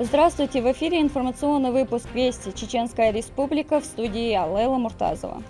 Здравствуйте! В эфире информационный выпуск «Вести. Чеченская Республика», в студии я, Лейла Муртазова.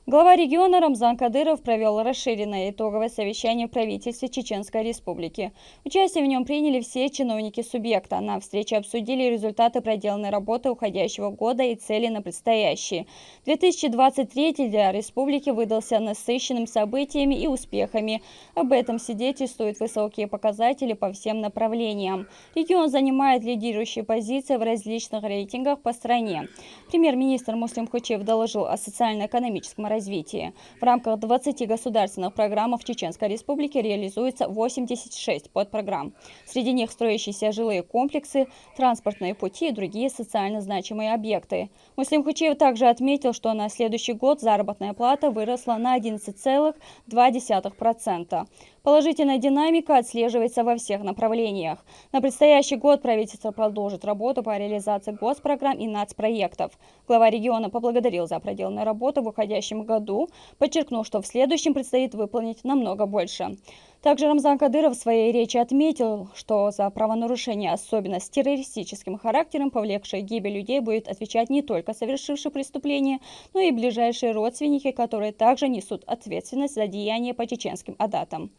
Глава региона Рамзан Кадыров провел расширенное итоговое совещание в правительстве Чеченской Республики. Участие в нем приняли все чиновники субъекта. На встрече обсудили результаты проделанной работы уходящего года и цели на предстоящий. 2023 для республики выдался насыщенным событиями и успехами. Об этом свидетельствуют высокие показатели по всем направлениям. Регион занимает лидирующие позиции в различных рейтингах по стране. Премьер-министр Муслим Хучиев доложил о социально-экономическом развитии. В рамках 20 государственных программ в Чеченской Республике реализуется 86 подпрограмм. Среди них строящиеся жилые комплексы, транспортные пути и другие социально значимые объекты. Муслим Хучиев также отметил, что на следующий год заработная плата выросла на 11,2%. Положительная динамика отслеживается во всех направлениях. На предстоящий год правительство продолжит работу по реализации госпрограмм и нацпроектов. Глава региона поблагодарил за проделанную работу в уходящем году, подчеркнув, что в следующем предстоит выполнить намного больше. Также Рамзан Кадыров в своей речи отметил, что за правонарушения, особенно с террористическим характером, повлекшие гибель людей, будет отвечать не только совершивший преступление, но и ближайшие родственники, которые также несут ответственность за деяния по чеченским адатам.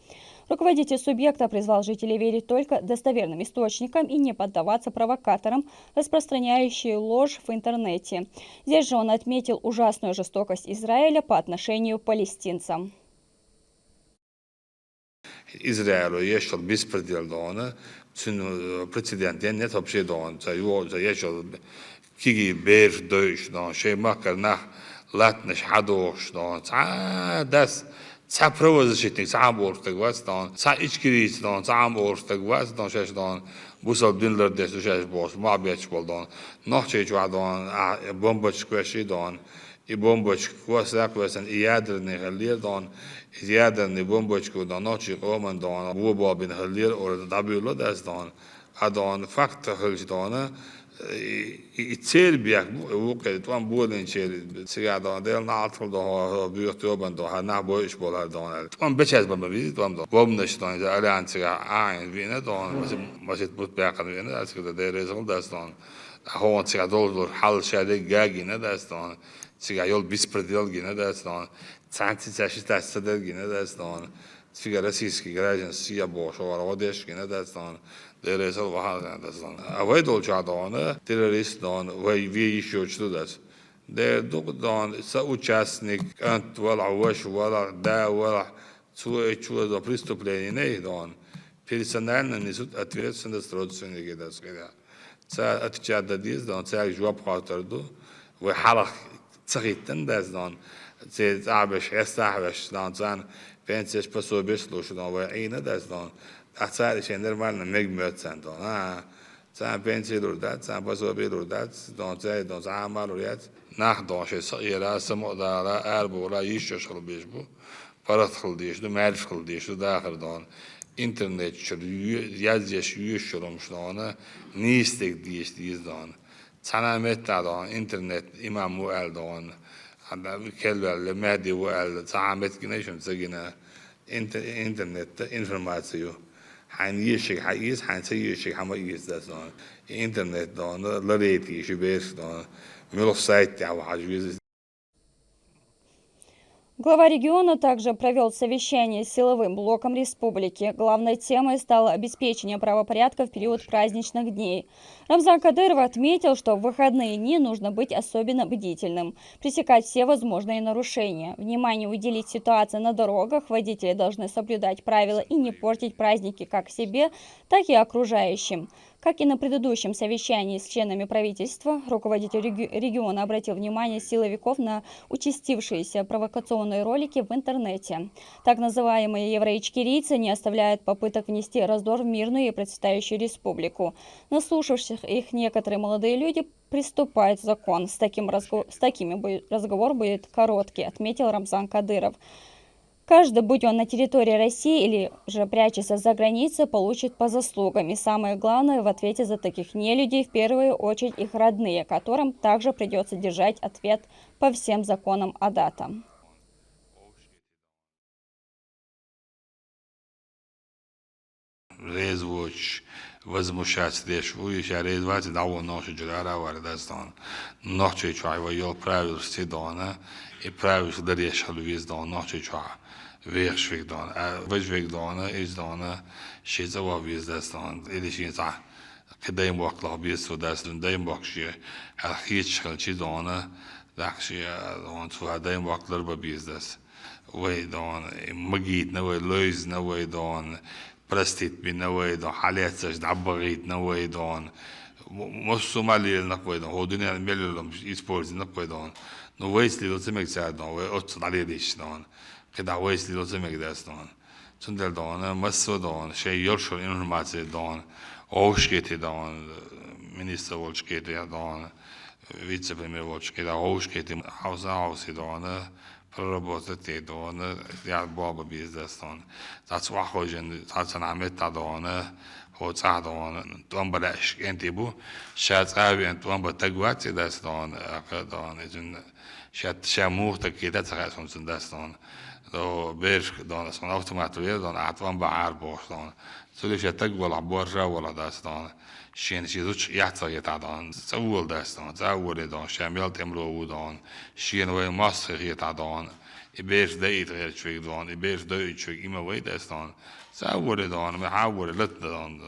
Руководитель субъекта призвал жителей верить только достоверным источникам и не поддаваться провокаторам, распространяющим ложь в интернете. Здесь же он отметил ужасную жестокость Израиля по отношению к палестинцам. Израилу ешал беспредел дона, президент не вообще дон, за его за ешал киги бер дойш дон, шей макар нах латнеш хадош дон, дас провозишитник борстаг вас дон, ичкирис дон, борстаг вас дон, шеш дон, бусал динлер дес шеш бос, мабиач бол дон, нохчей чва дон, бомбач квеши дон. И бомбочку квасаквасан и ядерный халир дон, ядерный бомбочку дон ночи оман дон, вуба бин халир or дабюло дас дон, а дон факт халж дона и цель бяк вука тван буден цель сега дон дел наатл дон бюрт обан дон хана боиш бола дон тван бечаз бам визит дон бомнаш дон за алянсига айн вина дон масит бут бякан вина асгда дерезон дас дон هو سيجا دول حال شده جاگینه دستان سيجا يول بيسپرديل گینه دستان سانتي تشيت دستدل گینه دستان سيجا رسيسكي گراجن سيجا بوش ورودش گینه دستان درسل وحال دستان اوه دول چادانه terrorist دان وی еще что дас ده дон соучастник ант вала ваш вала да вала чуе за преступление не дон персонально несут ответственность родственники да сказать отвечать дадис, дон царь жуап хатарду, вы халах царитен дас дон, царь абеш эстахбеш дон цан пенсияш пособие слушай дон вы айна дас дон, а царь еще нормально мегмет цан дон, цан пенсия лурдат, цан пособие лурдат, дон царь дон цамар лурдат, нах дон ше саира самодара арбула еще шалбешбу, парат хлдешду, мэрш хлдешду дахар дон. Internet yazıcı yüşürüm şuna ne istek diye don. Sanamet don internet imam bu eldon. Hada kellerle medya bu eld. Sanamet güneşim zegine internette informasyon. Hani yeşik hayız hani yeşik ama yiyiz da don. İnternet don lareti şu beş don. Милов сайт ya вахажвиз. Глава региона также провел совещание с силовым блоком республики. Главной темой стало обеспечение правопорядка в период праздничных дней. Рамзан Кадыров отметил, что в выходные дни нужно быть особенно бдительным, пресекать все возможные нарушения. Внимание уделить ситуации на дорогах, водители должны соблюдать правила и не портить праздники как себе, так и окружающим. Как и на предыдущем совещании с членами правительства, руководитель региона обратил внимание силовиков на участившиеся провокационные ролики в интернете. Так называемые евроичкирийцы не оставляют попыток внести раздор в мирную и процветающую республику. Наслушавшись их, некоторые молодые люди приступают в закон. С такими разговор будет короткий, отметил Рамзан Кадыров. Каждый, будь он на территории России или же прячется за границей, получит по заслугам. И самое главное, в ответе за таких нелюдей, в первую очередь их родные, которым также придется держать ответ по всем законам Адата. Резвоч, возмущаться лишь вы еще резвать дало ночи джара вардастан ночи чай вы ел правил стидона и правил да решил вез до ночи чай вешвик дон а вешвик дона из дона шизова вез дастан или шиза когда им вак лоббис so das und dem wak shi al khich chi dona dakshi on so dem wak lar biznes way don magit na way lois na way don prestit bin na way don halet sash dabagit na way don Somali na way don hodine melolom sports na way don no ways li lozemek sa don way ot daledish don kada ways li lozemek das don Sundel don masso don şey yorshol informacije don Ovšketi don minister volčketi don vicepremijer volčketi ovšketi hausi don prоработати don ja baba biznes don that's why hojen that's an amet don ho sa don balash enti bu shat abi ent ba tagwat das don don izin shat shamuh takida tsason sun das don do berg don son automatiskt don atwan ba arbos don سولش تقبل عبارة ولا داستان شين شيء يحتاج يتعدان تقول داستان تقول دان شامل تمرو دان شين وين مصر يتعدان إبيش دايت غير شوي دان إبيش دايت شوي إما وين داستان تقول دان محاور لت دان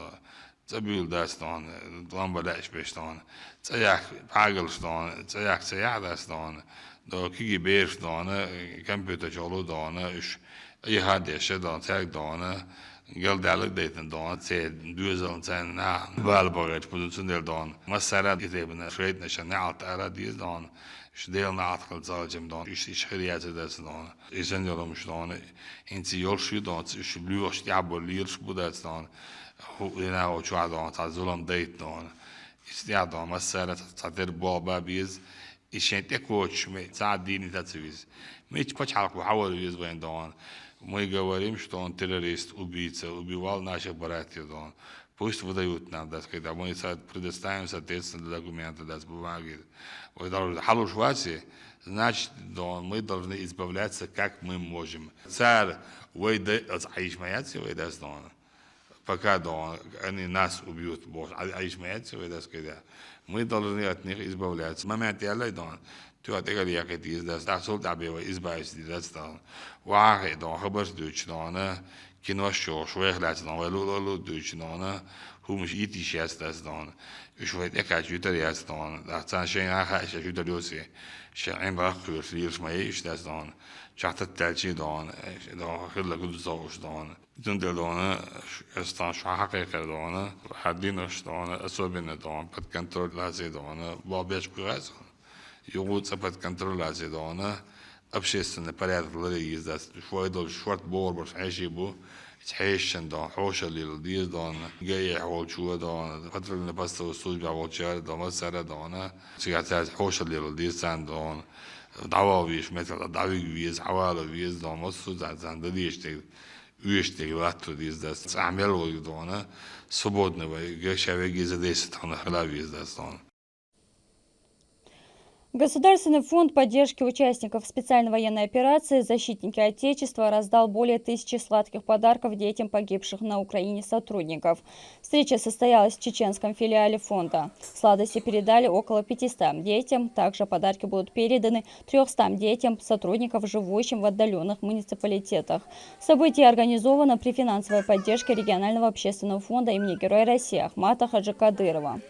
تقول داستان دان بلاش بيش دان تياك بعقلش دان تياك سياح داستان دو كي بيش دان كمبيوتر جالو دان إيش أي حد يشد دان تياك دان Geldelik deyten don se düzel sen na valbaget pozisyon del don masara izebne şehit neşe ne alt ara diz don şu del na atkal zalcım don iş heriyatı des don isen yolmuş don inti yol şu don şu lüş ya bolir bu des don yine o çuğa don ta zulüm deyt don istiya don masara tader baba biz işente koç me saadini tatsiz меч почалку хавал вез вен don Мы говорим, что он террорист, убийца, убивал наших братьев. Он. Пусть выдают нам, да, когда мы предоставим соответственно документы, да, с бумаги. Халушвати, значит, да, мы должны избавляться, как мы можем. Царь, аишмаяци, пока да, они нас убьют, аишмаяци, мы должны от них избавляться. В момент я лайдон. تو اتگر یک دیز دست اصل دبی و از باعث دیدست دان واقع دان خبر دوچ دانه که نوشش شوی خلاص دان ولولو دوچ دانه همش ایتیش است دست دان شوی یک جوتری است دان دستان شین آخرش جوتری اوسی شین را خورشیدش میش دست دان چهت تلچی دان خیلی کدوم زاوش دان دون دلانه استان شاهق کردانه حدینش دانه اصابین دان پد کنترل لازم دانه بابش قیاس Йогут под контролем дона, общественный порядок ларис, да, швайдол шварт борбаш, хашибу, хашен да, хошалил диз дона, гей хошуа дона, патрульная постовая служба волчар дома сара дона, сигатяз хошалил диз сан дона, дававиш метал, давиг виз, хавала виз дома суда, сан да диштег, уештег лату диз да, самел дона, свободного, гешавеги за 10 дона хлавиз да дона. Государственный фонд поддержки участников специальной военной операции «Защитники Отечества» раздал более 1000 сладких подарков детям погибших на Украине сотрудников. Встреча состоялась в чеченском филиале фонда. Сладости передали около 500 детям. Также подарки будут переданы 300 детям сотрудников, живущим в отдаленных муниципалитетах. Событие организовано при финансовой поддержке регионального общественного фонда имени Героя России Ахмата Хаджи Кадырова.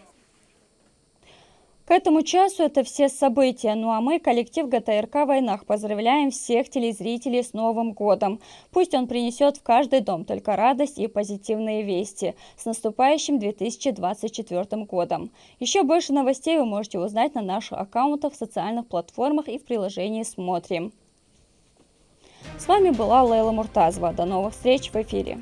К этому часу это все события. Ну а мы, коллектив ГТРК «Войнах», поздравляем всех телезрителей с Новым годом. Пусть он принесет в каждый дом только радость и позитивные вести. С наступающим 2024 годом. Еще больше новостей вы можете узнать на наших аккаунтах в социальных платформах и в приложении «Смотрим». С вами была Лейла Муртазова. До новых встреч в эфире.